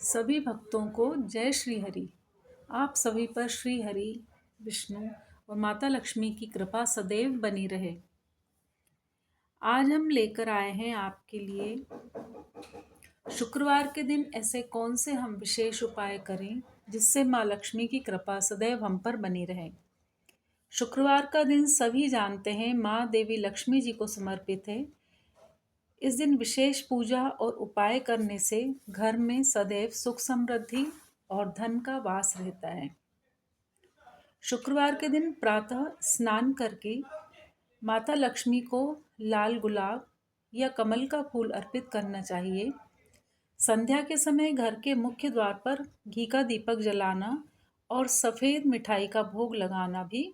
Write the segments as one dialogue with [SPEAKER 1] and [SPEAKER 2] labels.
[SPEAKER 1] सभी भक्तों को जय श्री हरि। आप सभी पर श्री हरि, विष्णु और माता लक्ष्मी की कृपा सदैव बनी रहे। आज हम लेकर आए हैं आपके लिए शुक्रवार के दिन ऐसे कौन से हम विशेष उपाय करें जिससे माँ लक्ष्मी की कृपा सदैव हम पर बनी रहे। शुक्रवार का दिन सभी जानते हैं माँ देवी लक्ष्मी जी को समर्पित है। इस दिन विशेष पूजा और उपाय करने से घर में सदैव सुख समृद्धि और धन का वास रहता है। शुक्रवार के दिन प्रातः स्नान करके माता लक्ष्मी को लाल गुलाब या कमल का फूल अर्पित करना चाहिए। संध्या के समय घर के मुख्य द्वार पर घी का दीपक जलाना और सफ़ेद मिठाई का भोग लगाना भी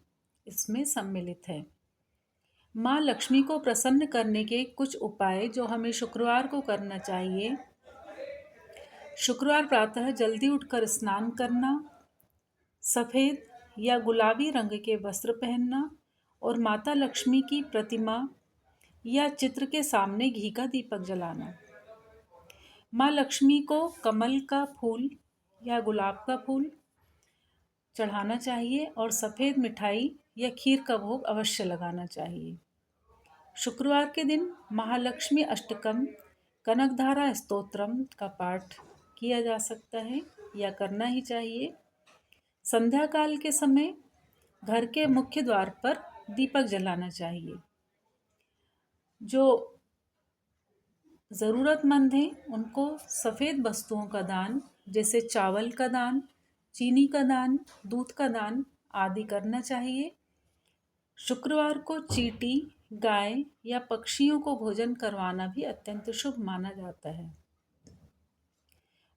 [SPEAKER 1] इसमें सम्मिलित है। माँ लक्ष्मी को प्रसन्न करने के कुछ उपाय जो हमें शुक्रवार को करना चाहिए। शुक्रवार प्रातः जल्दी उठकर स्नान करना, सफ़ेद या गुलाबी रंग के वस्त्र पहनना और माता लक्ष्मी की प्रतिमा या चित्र के सामने घी का दीपक जलाना। माँ लक्ष्मी को कमल का फूल या गुलाब का फूल चढ़ाना चाहिए और सफ़ेद मिठाई या खीर का भोग अवश्य लगाना चाहिए। शुक्रवार के दिन महालक्ष्मी अष्टकम कनकधारा स्तोत्रम का पाठ किया जा सकता है या करना ही चाहिए। संध्या काल के समय घर के मुख्य द्वार पर दीपक जलाना चाहिए। जो ज़रूरतमंद हैं उनको सफ़ेद वस्तुओं का दान, जैसे चावल का दान, चीनी का दान, दूध का दान आदि करना चाहिए। शुक्रवार को चींटी, गाय या पक्षियों को भोजन करवाना भी अत्यंत शुभ माना जाता है।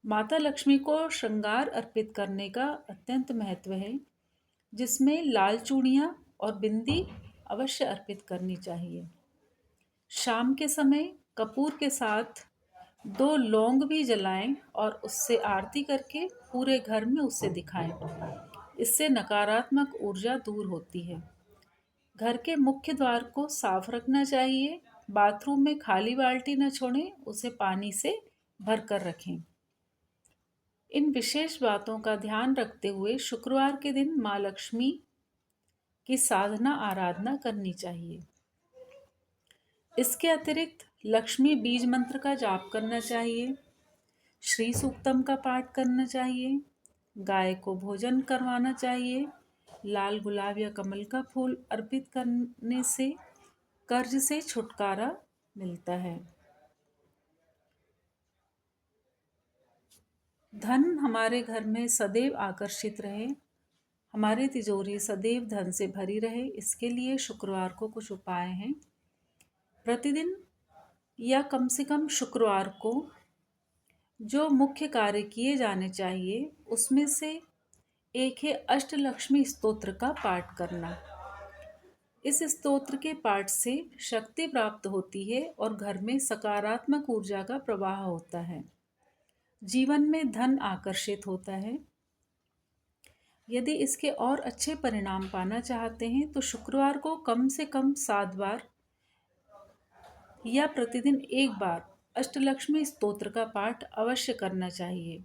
[SPEAKER 1] माता लक्ष्मी को श्रृंगार अर्पित करने का अत्यंत महत्व है, जिसमें लाल चूड़ियाँ और बिंदी अवश्य अर्पित करनी चाहिए। शाम के समय कपूर के साथ 2 लौंग भी जलाएं और उससे आरती करके पूरे घर में उसे दिखाएं। इससे नकारात्मक ऊर्जा दूर होती है। घर के मुख्य द्वार को साफ रखना चाहिए। बाथरूम में खाली बाल्टी न छोड़ें, उसे पानी से भर कर रखें। इन विशेष बातों का ध्यान रखते हुए शुक्रवार के दिन माँ लक्ष्मी की साधना आराधना करनी चाहिए। इसके अतिरिक्त लक्ष्मी बीज मंत्र का जाप करना चाहिए, श्री सूक्तम का पाठ करना चाहिए, गाय को भोजन करवाना चाहिए। लाल गुलाब या कमल का फूल अर्पित करने से कर्ज से छुटकारा मिलता है। धन हमारे घर में सदैव आकर्षित रहे, हमारी तिजोरी सदैव धन से भरी रहे, इसके लिए शुक्रवार को कुछ उपाय हैं। प्रतिदिन या कम से कम शुक्रवार को जो मुख्य कार्य किए जाने चाहिए उसमें से एक है अष्टलक्ष्मी स्तोत्र का पाठ करना। इस स्तोत्र के पाठ से शक्ति प्राप्त होती है और घर में सकारात्मक ऊर्जा का प्रवाह होता है। जीवन में धन आकर्षित होता है। यदि इसके और अच्छे परिणाम पाना चाहते हैं तो शुक्रवार को कम से कम 7 बार या प्रतिदिन 1 बार अष्टलक्ष्मी स्तोत्र का पाठ अवश्य करना चाहिए।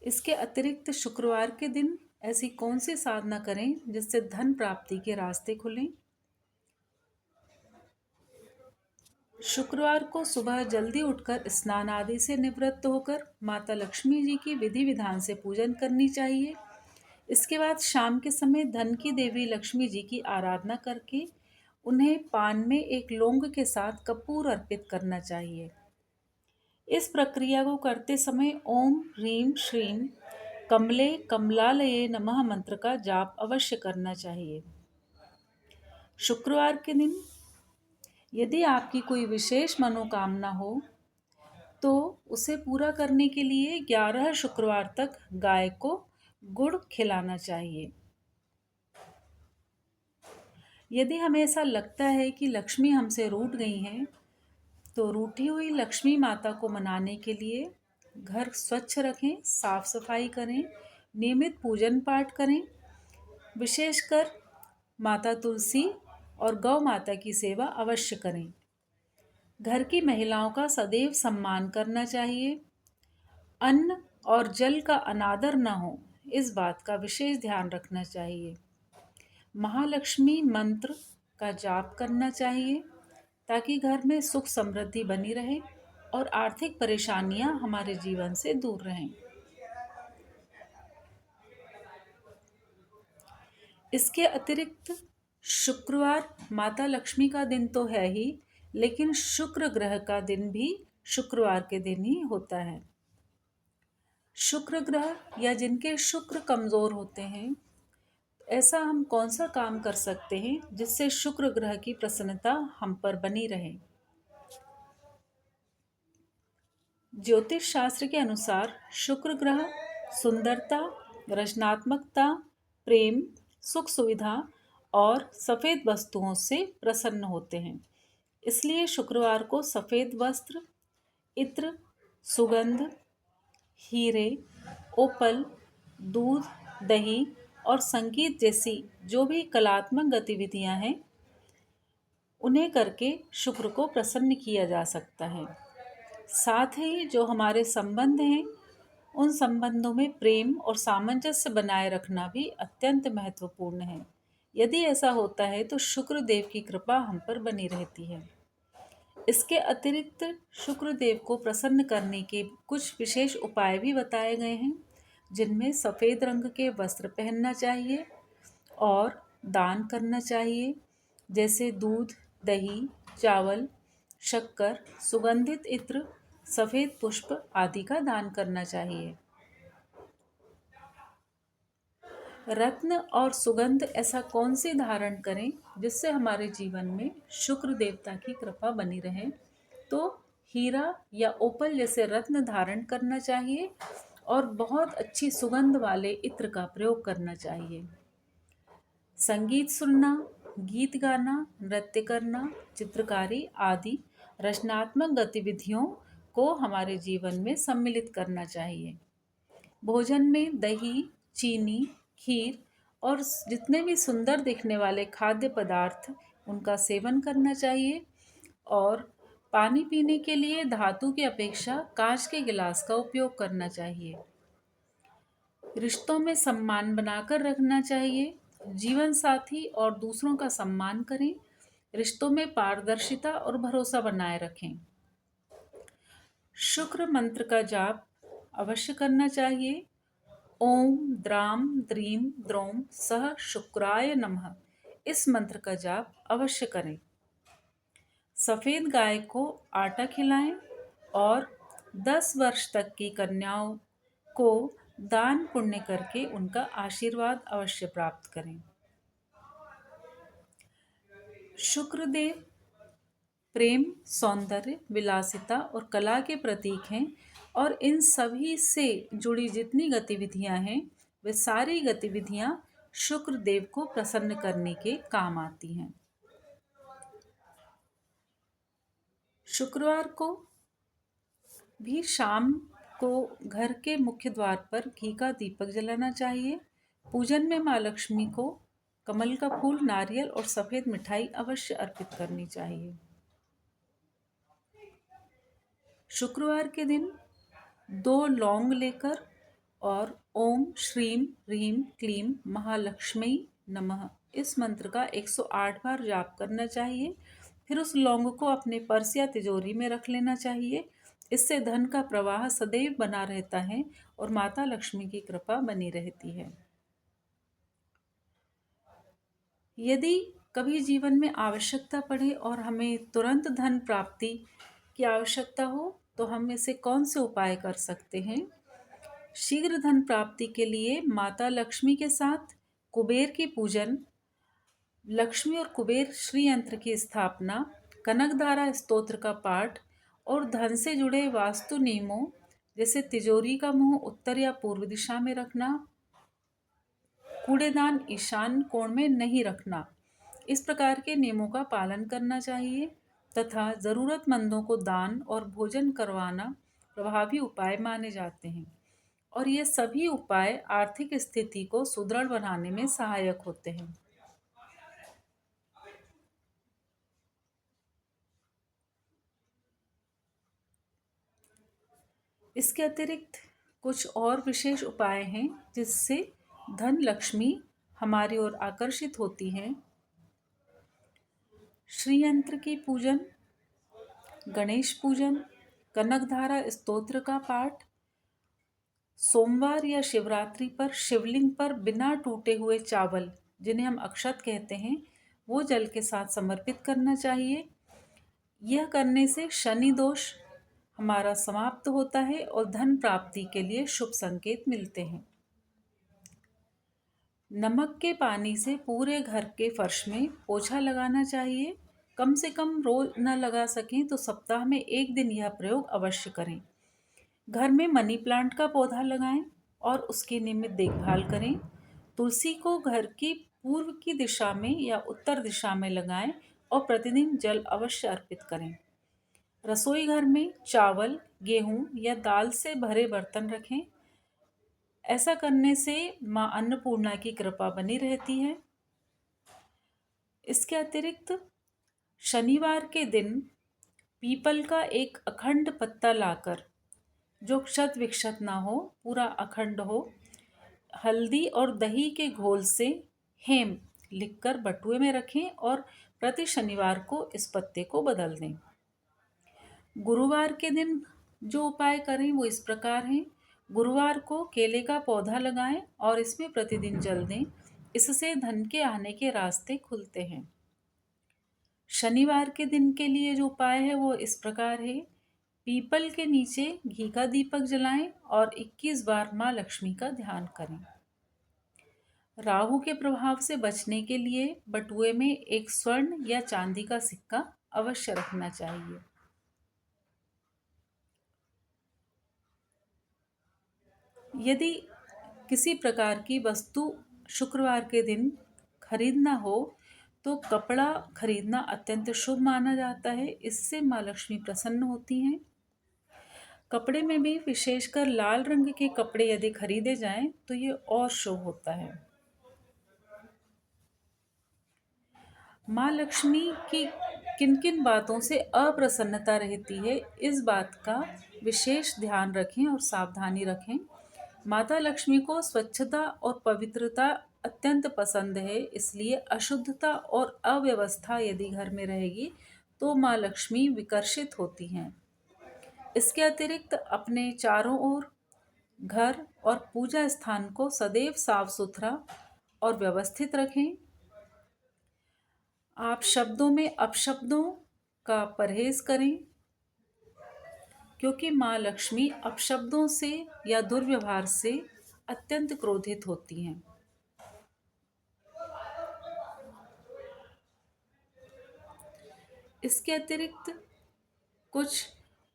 [SPEAKER 1] इसके अतिरिक्त शुक्रवार के दिन ऐसी कौन सी साधना करें जिससे धन प्राप्ति के रास्ते खुलें। शुक्रवार को सुबह जल्दी उठकर स्नान आदि से निवृत्त होकर माता लक्ष्मी जी की विधि विधान से पूजन करनी चाहिए। इसके बाद शाम के समय धन की देवी लक्ष्मी जी की आराधना करके उन्हें पान में एक लौंग के साथ कपूर अर्पित करना चाहिए। इस प्रक्रिया को करते समय ओम ह्रीं श्रीं कमले कमलालये नमः मंत्र का जाप अवश्य करना चाहिए। शुक्रवार के दिन यदि आपकी कोई विशेष मनोकामना हो तो उसे पूरा करने के लिए 11 शुक्रवार तक गाय को गुड़ खिलाना चाहिए। यदि हमें ऐसा लगता है कि लक्ष्मी हमसे रूठ गई हैं तो रूठी हुई लक्ष्मी माता को मनाने के लिए घर स्वच्छ रखें, साफ सफाई करें, नियमित पूजन पाठ करें। विशेषकर माता तुलसी और गौ माता की सेवा अवश्य करें। घर की महिलाओं का सदैव सम्मान करना चाहिए। अन्न और जल का अनादर न हो, इस बात का विशेष ध्यान रखना चाहिए। महालक्ष्मी मंत्र का जाप करना चाहिए ताकि घर में सुख समृद्धि बनी रहे और आर्थिक परेशानियां हमारे जीवन से दूर रहें। इसके अतिरिक्त शुक्रवार माता लक्ष्मी का दिन तो है ही, लेकिन शुक्र ग्रह का दिन भी शुक्रवार के दिन ही होता है। शुक्र ग्रह या जिनके शुक्र कमजोर होते हैं, ऐसा हम कौन सा काम कर सकते हैं जिससे शुक्र ग्रह की प्रसन्नता हम पर बनी रहे। ज्योतिष शास्त्र के अनुसार शुक्र ग्रह सुंदरता, रचनात्मकता, प्रेम, सुख सुविधा और सफ़ेद वस्तुओं से प्रसन्न होते हैं। इसलिए शुक्रवार को सफ़ेद वस्त्र, इत्र, सुगंध, हीरे, ओपल, दूध, दही और संगीत जैसी जो भी कलात्मक गतिविधियां हैं, उन्हें करके शुक्र को प्रसन्न किया जा सकता है। साथ ही जो हमारे संबंध हैं, उन संबंधों में प्रेम और सामंजस्य बनाए रखना भी अत्यंत महत्वपूर्ण है। यदि ऐसा होता है तो शुक्र देव की कृपा हम पर बनी रहती है। इसके अतिरिक्त शुक्र देव को प्रसन्न करने के कुछ विशेष उपाय भी बताए गए हैं, जिनमें सफ़ेद रंग के वस्त्र पहनना चाहिए और दान करना चाहिए, जैसे दूध, दही, चावल, शक्कर, सुगंधित इत्र, सफ़ेद पुष्प आदि का दान करना चाहिए। रत्न और सुगंध ऐसा कौन सी धारण करें जिससे हमारे जीवन में शुक्र देवता की कृपा बनी रहे? तो हीरा या ओपल जैसे रत्न धारण करना चाहिए और बहुत अच्छी सुगंध वाले इत्र का प्रयोग करना चाहिए। संगीत सुनना, गीत गाना, नृत्य करना, चित्रकारी आदि रचनात्मक गतिविधियों को हमारे जीवन में सम्मिलित करना चाहिए। भोजन में दही, चीनी, खीर और जितने भी सुंदर दिखने वाले खाद्य पदार्थ, उनका सेवन करना चाहिए और पानी पीने के लिए धातु की अपेक्षा कांच के गिलास का उपयोग करना चाहिए। रिश्तों में सम्मान बनाकर रखना चाहिए। जीवन साथी और दूसरों का सम्मान करें। रिश्तों में पारदर्शिता और भरोसा बनाए रखें। शुक्र मंत्र का जाप अवश्य करना चाहिए। ओम द्राम द्रीम द्रोम सह शुक्राय नमः, इस मंत्र का जाप अवश्य करें। सफ़ेद गाय को आटा खिलाएं और 10 वर्ष तक की कन्याओं को दान पुण्य करके उनका आशीर्वाद अवश्य प्राप्त करें। शुक्रदेव प्रेम, सौंदर्य, विलासिता और कला के प्रतीक हैं और इन सभी से जुड़ी जितनी गतिविधियां हैं, वे सारी गतिविधियां शुक्र देव को प्रसन्न करने के काम आती हैं। शुक्रवार को भी शाम को घर के मुख्य द्वार पर घी का दीपक जलाना चाहिए। पूजन में माँ लक्ष्मी को कमल का फूल, नारियल और सफ़ेद मिठाई अवश्य अर्पित करनी चाहिए। शुक्रवार के दिन 2 लौंग लेकर और ओम श्रीम ह्रीम क्लीम महालक्ष्मी नमः, इस मंत्र का 108 बार जाप करना चाहिए। फिर उस लौंग को अपने पर्स या तिजोरी में रख लेना चाहिए। इससे धन का प्रवाह सदैव बना रहता है और माता लक्ष्मी की कृपा बनी रहती है। यदि कभी जीवन में आवश्यकता पड़े और हमें तुरंत धन प्राप्ति की आवश्यकता हो, तो हम ऐसे कौन से उपाय कर सकते हैं? शीघ्र धन प्राप्ति के लिए माता लक्ष्मी के साथ कुबेर की पूजन, लक्ष्मी और कुबेर श्री यंत्र की स्थापना, कनकधारा स्तोत्र का पाठ और धन से जुड़े वास्तु नियमों जैसे तिजोरी का मुंह उत्तर या पूर्व दिशा में रखना, कूड़ेदान ईशान कोण में नहीं रखना, इस प्रकार के नियमों का पालन करना चाहिए तथा ज़रूरतमंदों को दान और भोजन करवाना प्रभावी उपाय माने जाते हैं और ये सभी उपाय आर्थिक स्थिति को सुदृढ़ बनाने में सहायक होते हैं। इसके अतिरिक्त कुछ और विशेष उपाय हैं जिससे धन लक्ष्मी हमारी ओर आकर्षित होती हैं। श्री यंत्र की पूजन, गणेश पूजन, कनकधारा स्तोत्र का पाठ, सोमवार या शिवरात्रि पर शिवलिंग पर बिना टूटे हुए चावल, जिन्हें हम अक्षत कहते हैं, वो जल के साथ समर्पित करना चाहिए। यह करने से शनि दोष हमारा समाप्त होता है और धन प्राप्ति के लिए शुभ संकेत मिलते हैं। नमक के पानी से पूरे घर के फर्श में पोछा लगाना चाहिए। कम से कम रोज न लगा सकें तो सप्ताह में एक दिन यह प्रयोग अवश्य करें। घर में मनी प्लांट का पौधा लगाएं और उसकी नियमित देखभाल करें। तुलसी को घर की पूर्व की दिशा में या उत्तर दिशा में लगाएं और प्रतिदिन जल अवश्य अर्पित करें। रसोई घर में चावल, गेहूं या दाल से भरे बर्तन रखें। ऐसा करने से माँ अन्नपूर्णा की कृपा बनी रहती है। इसके अतिरिक्त शनिवार के दिन पीपल का एक अखंड पत्ता लाकर, जो क्षत विक्षत ना हो, पूरा अखंड हो, हल्दी और दही के घोल से हेम लिखकर बटुए में रखें और प्रति शनिवार को इस पत्ते को बदल दें। गुरुवार के दिन जो उपाय करें वो इस प्रकार हैं। गुरुवार को केले का पौधा लगाएं और इसमें प्रतिदिन जल दें। इससे धन के आने के रास्ते खुलते हैं। शनिवार के दिन के लिए जो उपाय है वो इस प्रकार है। पीपल के नीचे घी का दीपक जलाएं और 21 बार माँ लक्ष्मी का ध्यान करें। राहु के प्रभाव से बचने के लिए बटुए में एक स्वर्ण या चांदी का सिक्का अवश्य रखना चाहिए। यदि किसी प्रकार की वस्तु शुक्रवार के दिन खरीदना हो तो कपड़ा खरीदना अत्यंत शुभ माना जाता है। इससे माँ लक्ष्मी प्रसन्न होती हैं। कपड़े में भी विशेषकर लाल रंग के कपड़े यदि खरीदे जाएं तो ये और शुभ होता है। माँ लक्ष्मी की किन किन बातों से अप्रसन्नता रहती है, इस बात का विशेष ध्यान रखें और सावधानी रखें। माता लक्ष्मी को स्वच्छता और पवित्रता अत्यंत पसंद है, इसलिए अशुद्धता और अव्यवस्था यदि घर में रहेगी तो माँ लक्ष्मी विकर्षित होती हैं। इसके अतिरिक्त अपने चारों ओर घर और पूजा स्थान को सदैव साफ सुथरा और व्यवस्थित रखें। आप शब्दों में अपशब्दों का परहेज करें, क्योंकि माँ लक्ष्मी अपशब्दों से या दुर्व्यवहार से अत्यंत क्रोधित होती हैं। इसके अतिरिक्त कुछ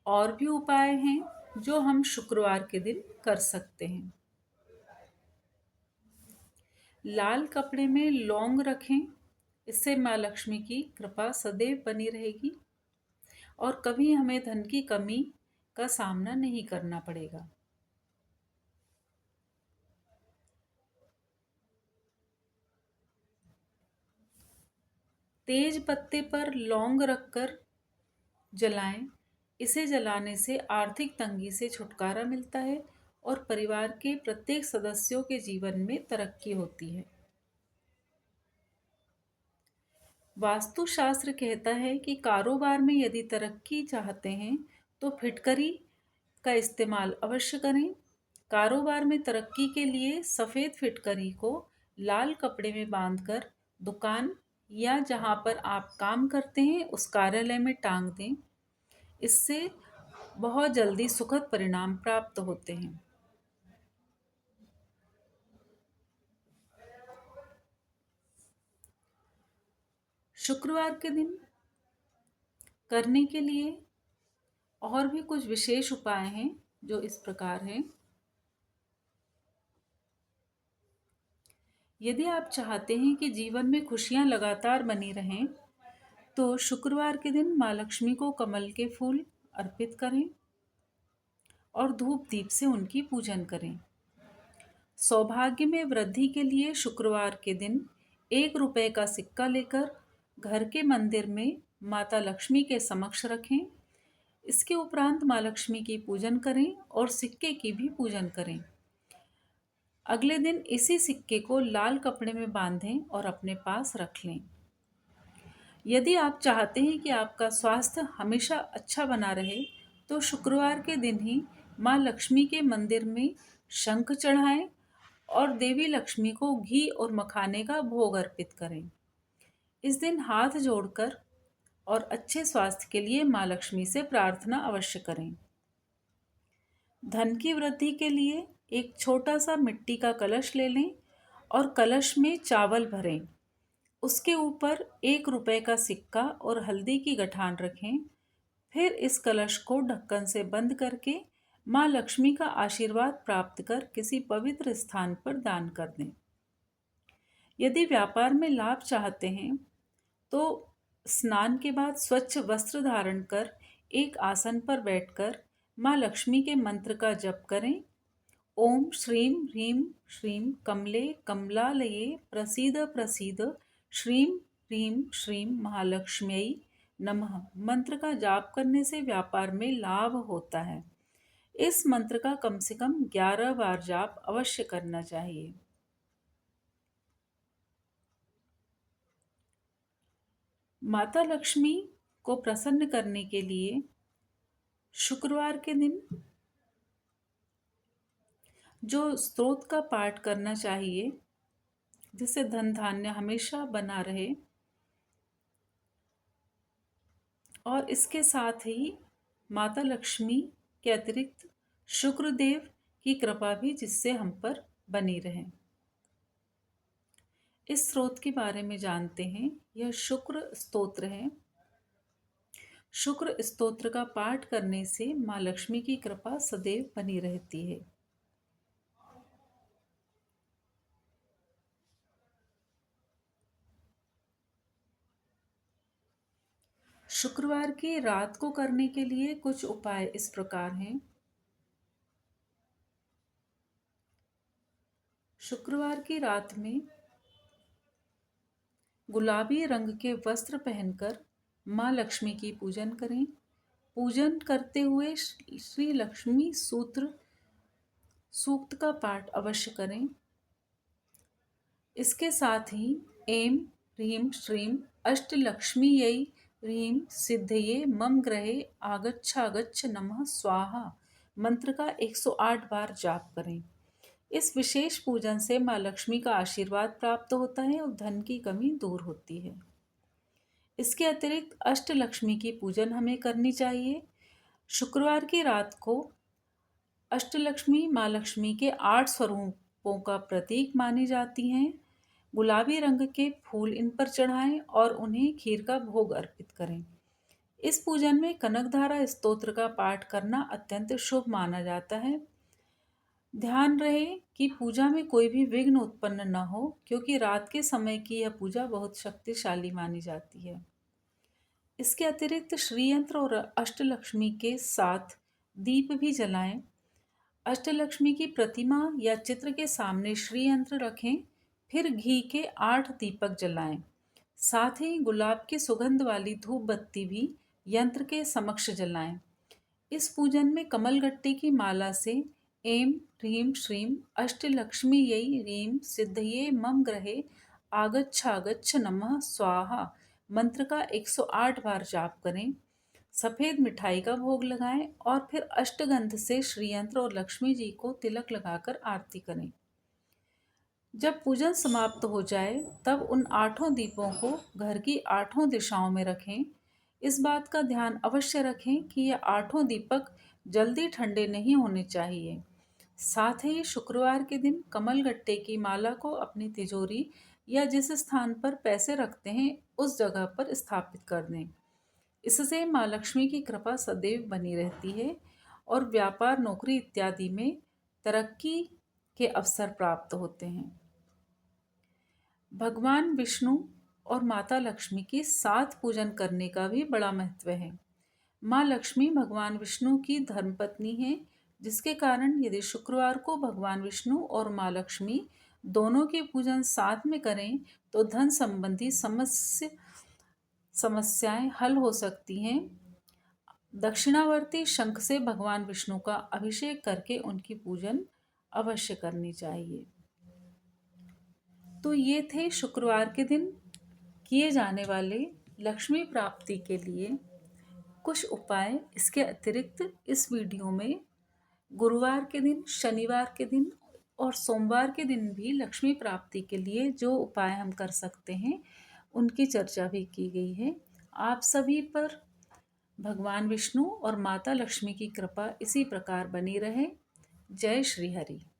[SPEAKER 1] और भी उपाय हैं जो हम शुक्रवार के दिन कर सकते हैं। लाल कपड़े में लौंग रखें, इससे माँ लक्ष्मी की कृपा सदैव बनी रहेगी और कभी हमें धन की कमी का सामना नहीं करना पड़ेगा। तेज पत्ते पर लौंग रखकर जलाएं। इसे जलाने से आर्थिक तंगी से छुटकारा मिलता है और परिवार के प्रत्येक सदस्यों के जीवन में तरक्की होती है। वास्तुशास्त्र कहता है कि कारोबार में यदि तरक्की चाहते हैं तो फिटकरी का इस्तेमाल अवश्य करें। कारोबार में तरक्की के लिए सफ़ेद फिटकरी को लाल कपड़े में बांधकर दुकान या जहां पर आप काम करते हैं उस कार्यालय में टांग दें। इससे बहुत जल्दी सुखद परिणाम प्राप्त होते हैं। शुक्रवार के दिन करने के लिए और भी कुछ विशेष उपाय हैं जो इस प्रकार हैं। यदि आप चाहते हैं कि जीवन में खुशियां लगातार बनी रहें तो शुक्रवार के दिन माँ लक्ष्मी को कमल के फूल अर्पित करें और धूप दीप से उनकी पूजन करें। सौभाग्य में वृद्धि के लिए शुक्रवार के दिन 1 रुपए का सिक्का लेकर घर के मंदिर में माता लक्ष्मी के समक्ष रखें। इसके उपरांत माँ लक्ष्मी की पूजन करें और सिक्के की भी पूजन करें। अगले दिन इसी सिक्के को लाल कपड़े में बांधें और अपने पास रख लें। यदि आप चाहते हैं कि आपका स्वास्थ्य हमेशा अच्छा बना रहे, तो शुक्रवार के दिन ही माँ लक्ष्मी के मंदिर में शंख चढ़ाएं और देवी लक्ष्मी को घी और मखाने का भोग अर्पित करें। इस दिन हाथ जोड़कर और अच्छे स्वास्थ्य के लिए माँ लक्ष्मी से प्रार्थना अवश्य करें। धन की वृद्धि के लिए एक छोटा सा मिट्टी का कलश ले लें और कलश में चावल भरें। उसके ऊपर 1 रुपए का सिक्का और हल्दी की गठान रखें। फिर इस कलश को ढक्कन से बंद करके माँ लक्ष्मी का आशीर्वाद प्राप्त कर किसी पवित्र स्थान पर दान कर दें। यदि व्यापार में लाभ चाहते हैं तो स्नान के बाद स्वच्छ वस्त्र धारण कर एक आसन पर बैठकर माँ लक्ष्मी के मंत्र का जप करें। ओम श्रीं ह्रीं श्रीं कमले कमलालये प्रसीद प्रसीद श्रीं ह्रीं श्रीं महालक्ष्म्यै नमः मंत्र का जाप करने से व्यापार में लाभ होता है। इस मंत्र का कम से कम 11 बार जाप अवश्य करना चाहिए। माता लक्ष्मी को प्रसन्न करने के लिए शुक्रवार के दिन जो स्तोत्र का पाठ करना चाहिए, जिससे धन धान्य हमेशा बना रहे, और इसके साथ ही माता लक्ष्मी के अतिरिक्त शुक्रदेव की कृपा भी जिससे हम पर बनी रहे। इस स्रोत के बारे में जानते हैं। यह शुक्र स्तोत्र है। शुक्र स्तोत्र का पाठ करने से माँ लक्ष्मी की कृपा सदैव बनी रहती है। शुक्रवार की रात को करने के लिए कुछ उपाय इस प्रकार हैं। शुक्रवार की रात में गुलाबी रंग के वस्त्र पहनकर माँ लक्ष्मी की पूजन करें। पूजन करते हुए श्री लक्ष्मी सूक्त का पाठ अवश्य करें। इसके साथ ही ऐं ह्रीं श्रीं अष्टलक्ष्म्यै ह्रीं सिद्धये मम ग्रहे आगच्छागच्छ नमः स्वाहा मंत्र का 108 बार जाप करें। इस विशेष पूजन से माँ लक्ष्मी का आशीर्वाद प्राप्त होता है और धन की कमी दूर होती है। इसके अतिरिक्त अष्टलक्ष्मी की पूजन हमें करनी चाहिए। शुक्रवार की रात को अष्टलक्ष्मी माँ लक्ष्मी के 8 स्वरूपों का प्रतीक मानी जाती हैं। गुलाबी रंग के फूल इन पर चढ़ाएं और उन्हें खीर का भोग अर्पित करें। इस पूजन में कनकधारा स्तोत्र का पाठ करना अत्यंत शुभ माना जाता है। ध्यान रहे कि पूजा में कोई भी विघ्न उत्पन्न न हो, क्योंकि रात के समय की यह पूजा बहुत शक्तिशाली मानी जाती है। इसके अतिरिक्त श्री यंत्र और अष्टलक्ष्मी के साथ दीप भी जलाएं। अष्टलक्ष्मी की प्रतिमा या चित्र के सामने श्री यंत्र रखें, फिर घी के 8 दीपक जलाएं। साथ ही गुलाब की सुगंध वाली धूप बत्ती भी यंत्र के समक्ष जलाएं। इस पूजन में कमलगट्टे की माला से ऐं ह्रीं श्रीं अष्टलक्ष्म्यै ह्रीं सिद्धये मम ग्रहे आगच्छागच्छ नमः स्वाहा मंत्र का 108 बार जाप करें। सफ़ेद मिठाई का भोग लगाएं और फिर अष्टगंध से श्रीयंत्र और लक्ष्मी जी को तिलक लगाकर आरती करें। जब पूजन समाप्त हो जाए तब उन 8 दीपों को घर की 8 दिशाओं में रखें। इस बात का ध्यान अवश्य रखें कि ये 8 दीपक जल्दी ठंडे नहीं होने चाहिए। साथ ही शुक्रवार के दिन कमलगट्टे की माला को अपनी तिजोरी या जिस स्थान पर पैसे रखते हैं उस जगह पर स्थापित कर दें। इससे माँ लक्ष्मी की कृपा सदैव बनी रहती है और व्यापार, नौकरी इत्यादि में तरक्की के अवसर प्राप्त होते हैं। भगवान विष्णु और माता लक्ष्मी की साथ पूजन करने का भी बड़ा महत्व है। माँ लक्ष्मी भगवान विष्णु की धर्मपत्नी है, जिसके कारण यदि शुक्रवार को भगवान विष्णु और माँ लक्ष्मी दोनों के पूजन साथ में करें तो धन संबंधी समस्याएं हल हो सकती हैं। दक्षिणावर्ती शंख से भगवान विष्णु का अभिषेक करके उनकी पूजन अवश्य करनी चाहिए। तो ये थे शुक्रवार के दिन किए जाने वाले लक्ष्मी प्राप्ति के लिए कुछ उपाय। इसके अतिरिक्त इस वीडियो में गुरुवार के दिन, शनिवार के दिन और सोमवार के दिन भी लक्ष्मी प्राप्ति के लिए जो उपाय हम कर सकते हैं उनकी चर्चा भी की गई है। आप सभी पर भगवान विष्णु और माता लक्ष्मी की कृपा इसी प्रकार बनी रहे। जय श्री हरि।